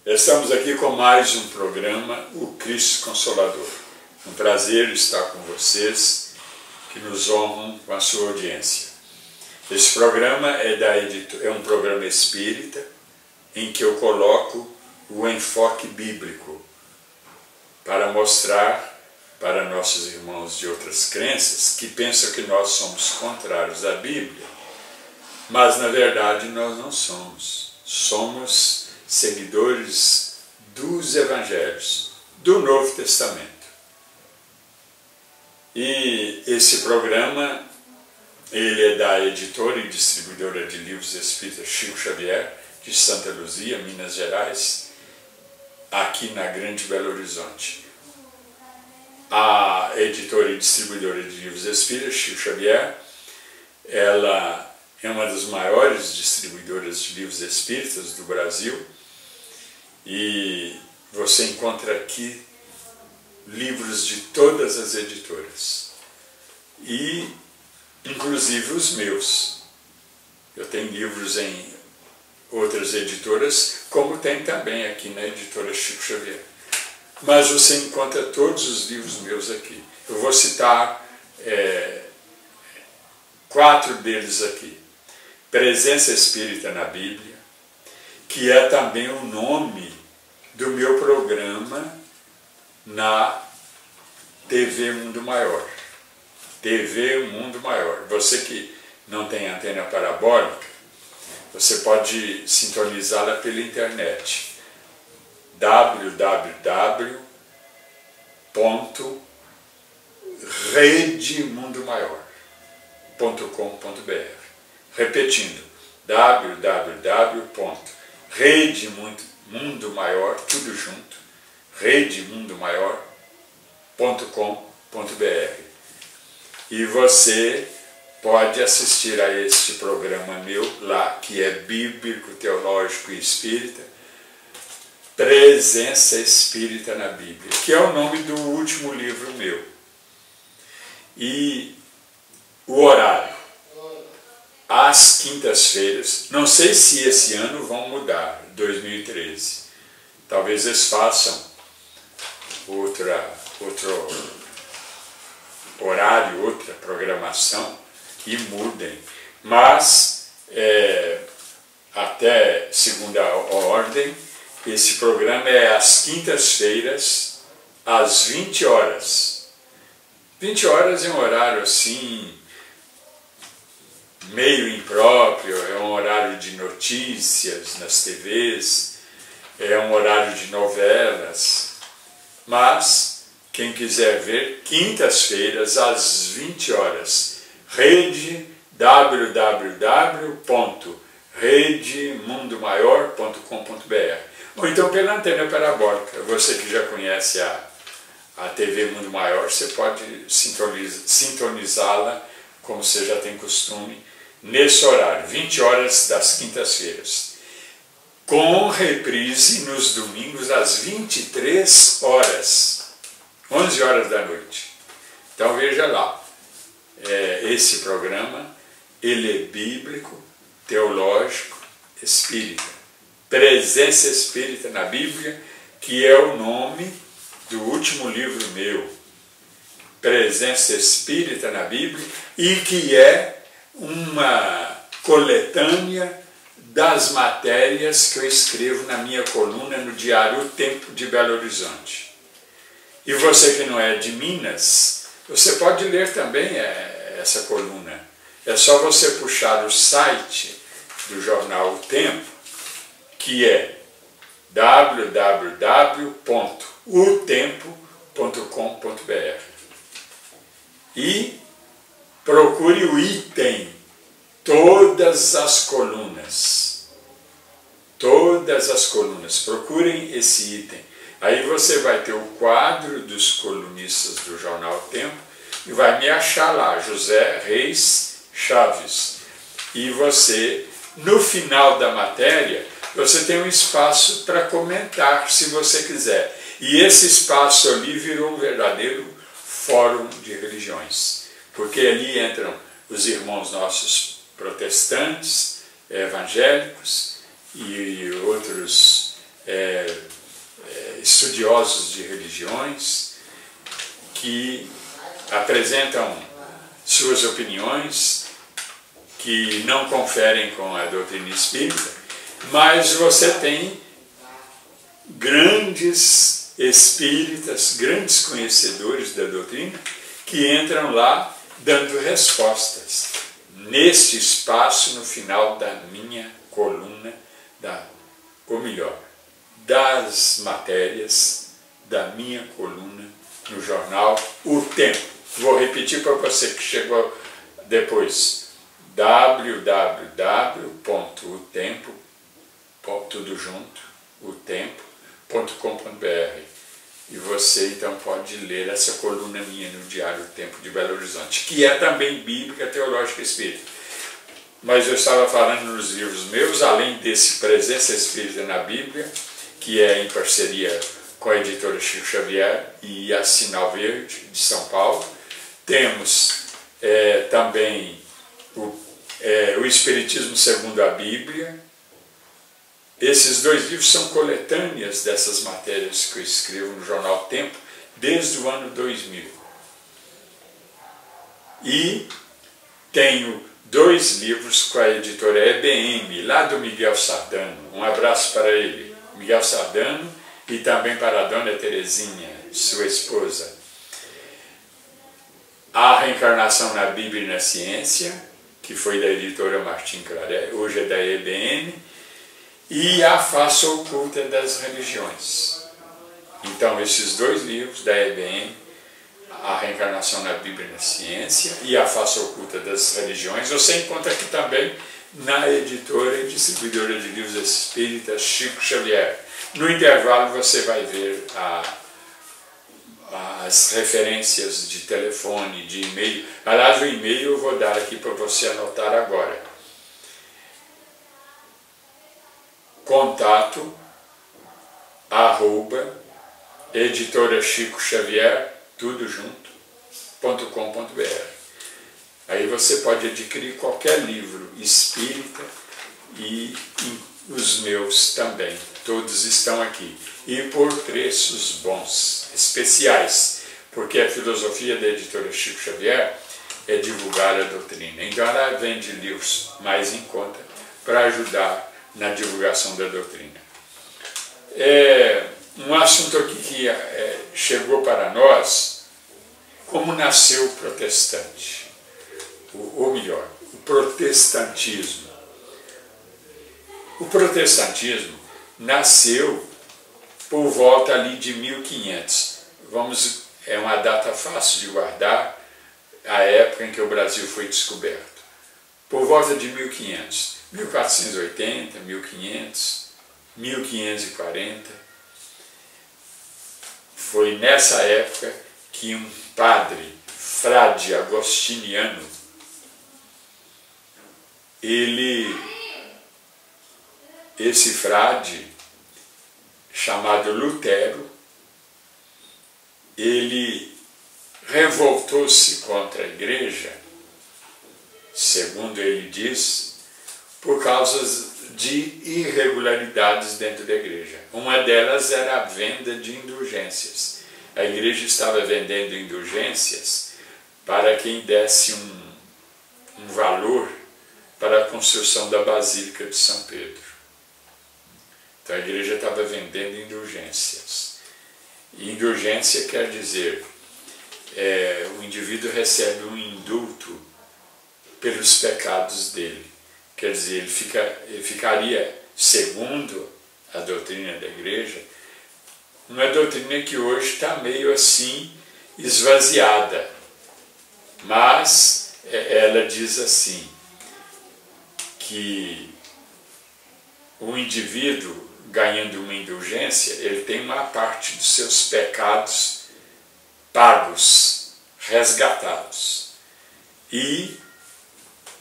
Estamos aqui com mais um programa, o Cristo Consolador. Um prazer estar com vocês que nos honram com a sua audiência. Esse programa é um programa espírita em que eu coloco o enfoque bíblico para mostrar para nossos irmãos de outras crenças que pensam que nós somos contrários à Bíblia, mas na verdade nós não somos. Somos seguidores dos Evangelhos, do Novo Testamento. E esse programa, ele é da editora e distribuidora de livros espíritas Chico Xavier, de Santa Luzia, Minas Gerais, aqui na Grande Belo Horizonte. A editora e distribuidora de livros espíritas Chico Xavier, ela é uma das maiores distribuidoras de livros espíritas do Brasil, e você encontra aqui livros de todas as editoras, e inclusive os meus. Eu tenho livros em outras editoras, como tem também aqui na editora Chico Xavier. Mas você encontra todos os livros meus aqui. Eu vou citar 4 deles aqui. Presença Espírita na Bíblia, que é também o nome do meu programa na TV Mundo Maior. TV Mundo Maior. Você que não tem antena parabólica, você pode sintonizá-la pela internet. www.redemundomaior.com.br. Repetindo, www.redemundomaior, tudo junto, redemundomaior.com.br. E você pode assistir a este programa meu lá, que é bíblico, teológico e espírita, Presença Espírita na Bíblia, que é o nome do último livro meu. E o horário, às quintas-feiras, não sei se esse ano vão mudar, 2013. Talvez eles façam outro horário, outra programação e mudem. Mas, até segunda ordem, esse programa é às quintas-feiras, às 20 horas. 20 horas é um horário assim, meio impróprio, é um horário de notícias nas TVs, é um horário de novelas. Mas, quem quiser ver, quintas-feiras, às 20 horas, www.redemundomaior.com.br. Ou então pela antena parabólica. Você que já conhece a TV Mundo Maior, você pode sintonizá-la, como você já tem costume, nesse horário, 20 horas das quintas-feiras. Com reprise nos domingos às 23 horas, 11 horas da noite. Então veja lá, esse programa, ele é bíblico, teológico, espírita. Presença Espírita na Bíblia, que é o nome do último livro meu, Presença Espírita na Bíblia, e que é uma coletânea das matérias que eu escrevo na minha coluna no diário O Tempo de Belo Horizonte. E você que não é de Minas, você pode ler também essa coluna. É só você puxar o site do jornal O Tempo, que é www.utempo.com.br, e procure o item todas as colunas. Todas as colunas. Procurem esse item. Aí você vai ter o quadro dos colunistas do jornal O Tempo e vai me achar lá, José Reis Chaves. E você, no final da matéria, você tem um espaço para comentar, se você quiser. E esse espaço ali virou um verdadeiro fórum de religiões, porque ali entram os irmãos nossos protestantes, evangélicos e outros estudiosos de religiões que apresentam suas opiniões, que não conferem com a doutrina espírita, mas você tem grandes espíritas, grandes conhecedores da doutrina, que entram lá dando respostas. Neste espaço, no final da minha coluna, ou melhor, das matérias da minha coluna no jornal O Tempo. Vou repetir para você que chegou depois: www.otempo, tudo junto, otempo.com.br. E você então pode ler essa coluna minha no Diário Tempo de Belo Horizonte, que é também bíblica, teológica e espírita. Mas eu estava falando nos livros meus, além desse Presença Espírita na Bíblia, que é em parceria com a editora Chico Xavier e a Sinal Verde de São Paulo. Temos também o Espiritismo segundo a Bíblia. Esses dois livros são coletâneas dessas matérias que eu escrevo no jornal Tempo desde o ano 2000. E tenho 2 livros com a editora EBM, lá do Miguel Sardano. Um abraço para ele, Miguel Sardano, e também para a dona Terezinha, sua esposa. A Reencarnação na Bíblia e na Ciência, que foi da editora Martim Claré, hoje é da EBM, e A Face Oculta das Religiões. Então, esses 2 livros da EBM, A Reencarnação na Bíblia e na Ciência e A Face Oculta das Religiões, você encontra aqui também na editora e distribuidora de livros espíritas Chico Xavier. No intervalo você vai ver as referências de telefone, de e-mail. Aliás, o e-mail eu vou dar aqui para você anotar agora. Contato @ editora Chico Xavier, tudo junto, .com.br. Aí você pode adquirir qualquer livro espírita e os meus também. Todos estão aqui. E por preços bons, especiais, porque a filosofia da editora Chico Xavier é divulgar a doutrina. Então ela vende livros mais em conta para ajudar na divulgação da doutrina. Um assunto aqui que chegou para nós: como nasceu o protestante, ou melhor, o protestantismo. O protestantismo nasceu por volta ali de 1500. É uma data fácil de guardar, a época em que o Brasil foi descoberto. Por volta de 1500, 1480, 1500, 1540. Foi nessa época que um padre, frade agostiniano, esse frade, chamado Lutero, ele revoltou-se contra a igreja, segundo ele diz, por causa de irregularidades dentro da igreja. Uma delas era a venda de indulgências. A igreja estava vendendo indulgências para quem desse um valor para a construção da Basílica de São Pedro. Então a igreja estava vendendo indulgências. E indulgência quer dizer, o indivíduo recebe um indulto pelos pecados dele. Quer dizer, ele ficaria, segundo a doutrina da igreja, uma doutrina que hoje está meio assim esvaziada. Mas ela diz assim, que o indivíduo, ganhando uma indulgência, ele tem uma parte dos seus pecados pagos, resgatados. E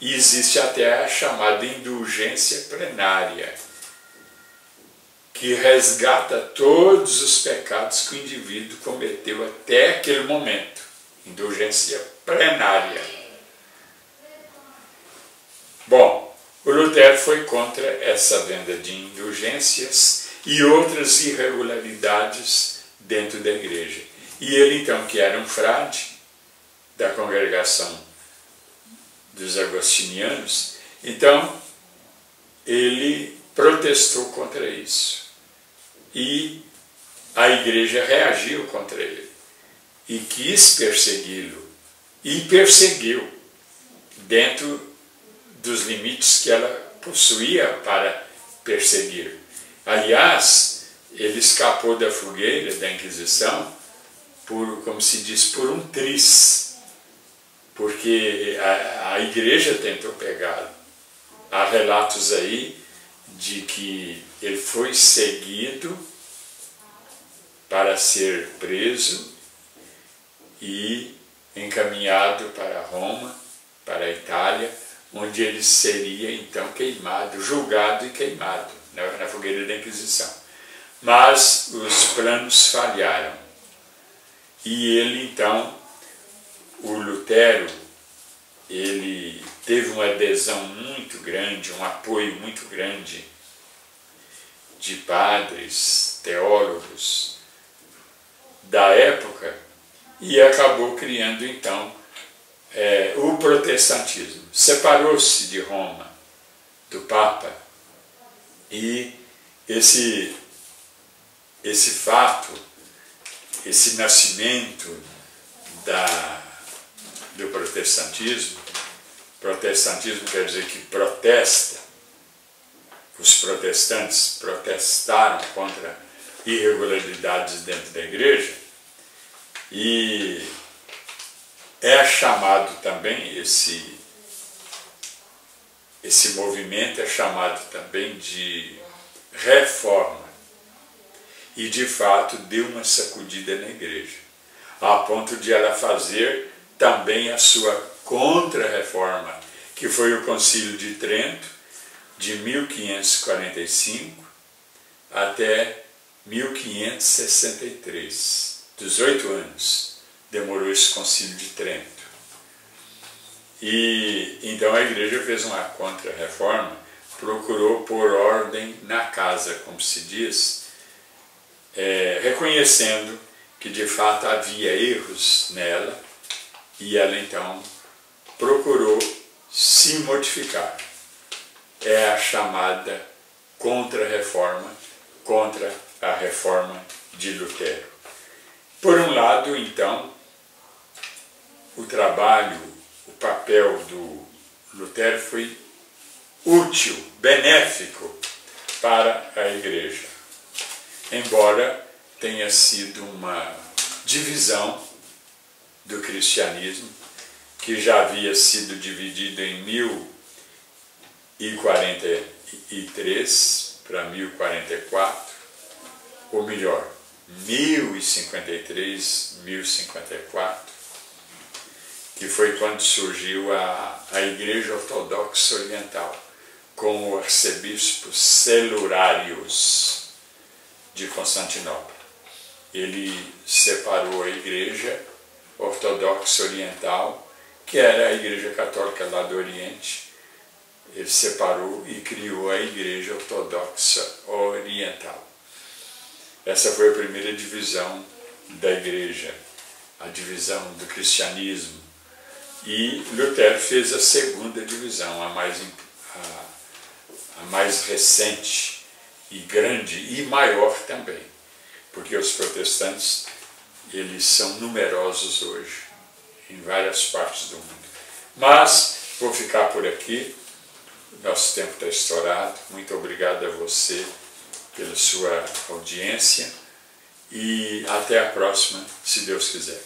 existe até a chamada indulgência plenária, que resgata todos os pecados que o indivíduo cometeu até aquele momento. Indulgência plenária. Bom, o Lutero foi contra essa venda de indulgências e outras irregularidades dentro da igreja. E ele então, que era um frade da congregação dos agostinianos, então ele protestou contra isso. E a igreja reagiu contra ele e quis persegui-lo, e perseguiu dentro dos limites que ela possuía para perseguir. Aliás, ele escapou da fogueira da Inquisição por, como se diz, por um triz, porque a igreja tentou pegá-lo. Há relatos aí de que ele foi seguido para ser preso e encaminhado para Roma, para a Itália, onde ele seria então queimado, julgado e queimado na fogueira da Inquisição. Mas os planos falharam. E ele então, o Lutero, ele teve uma adesão muito grande, um apoio muito grande de padres, teólogos da época, e acabou criando então o protestantismo. Separou-se de Roma, do Papa, e esse fato, esse nascimento do protestantismo quer dizer que protesta, os protestantes protestaram contra irregularidades dentro da igreja, e é chamado também, esse movimento é chamado também de reforma, e de fato deu uma sacudida na igreja, a ponto de ela fazer também a sua contra-reforma, que foi o Concílio de Trento, de 1545 até 1563. 18 anos demorou esse Concílio de Trento. E então a igreja fez uma contra-reforma, procurou pôr ordem na casa, como se diz, reconhecendo que de fato havia erros nela, e ela então procurou se modificar. É a chamada contra-reforma, contra a reforma de Lutero. Por um lado, então, o trabalho, o papel do Lutero foi útil, benéfico para a igreja, embora tenha sido uma divisão do cristianismo, que já havia sido dividido em 1043 para 1044, ou melhor, 1053, 1054, que foi quando surgiu a Igreja Ortodoxa Oriental, com o arcebispo Celuriarius de Constantinopla. Ele separou a Igreja Ortodoxa Oriental, que era a Igreja Católica lá do Oriente. Ele separou e criou a Igreja Ortodoxa Oriental. Essa foi a primeira divisão da igreja, a divisão do cristianismo. E Lutero fez a segunda divisão, a mais recente e grande e maior também, porque os protestantes, eles são numerosos hoje em várias partes do mundo. Mas vou ficar por aqui, nosso tempo está estourado. Muito obrigado a você pela sua audiência, e até a próxima, se Deus quiser.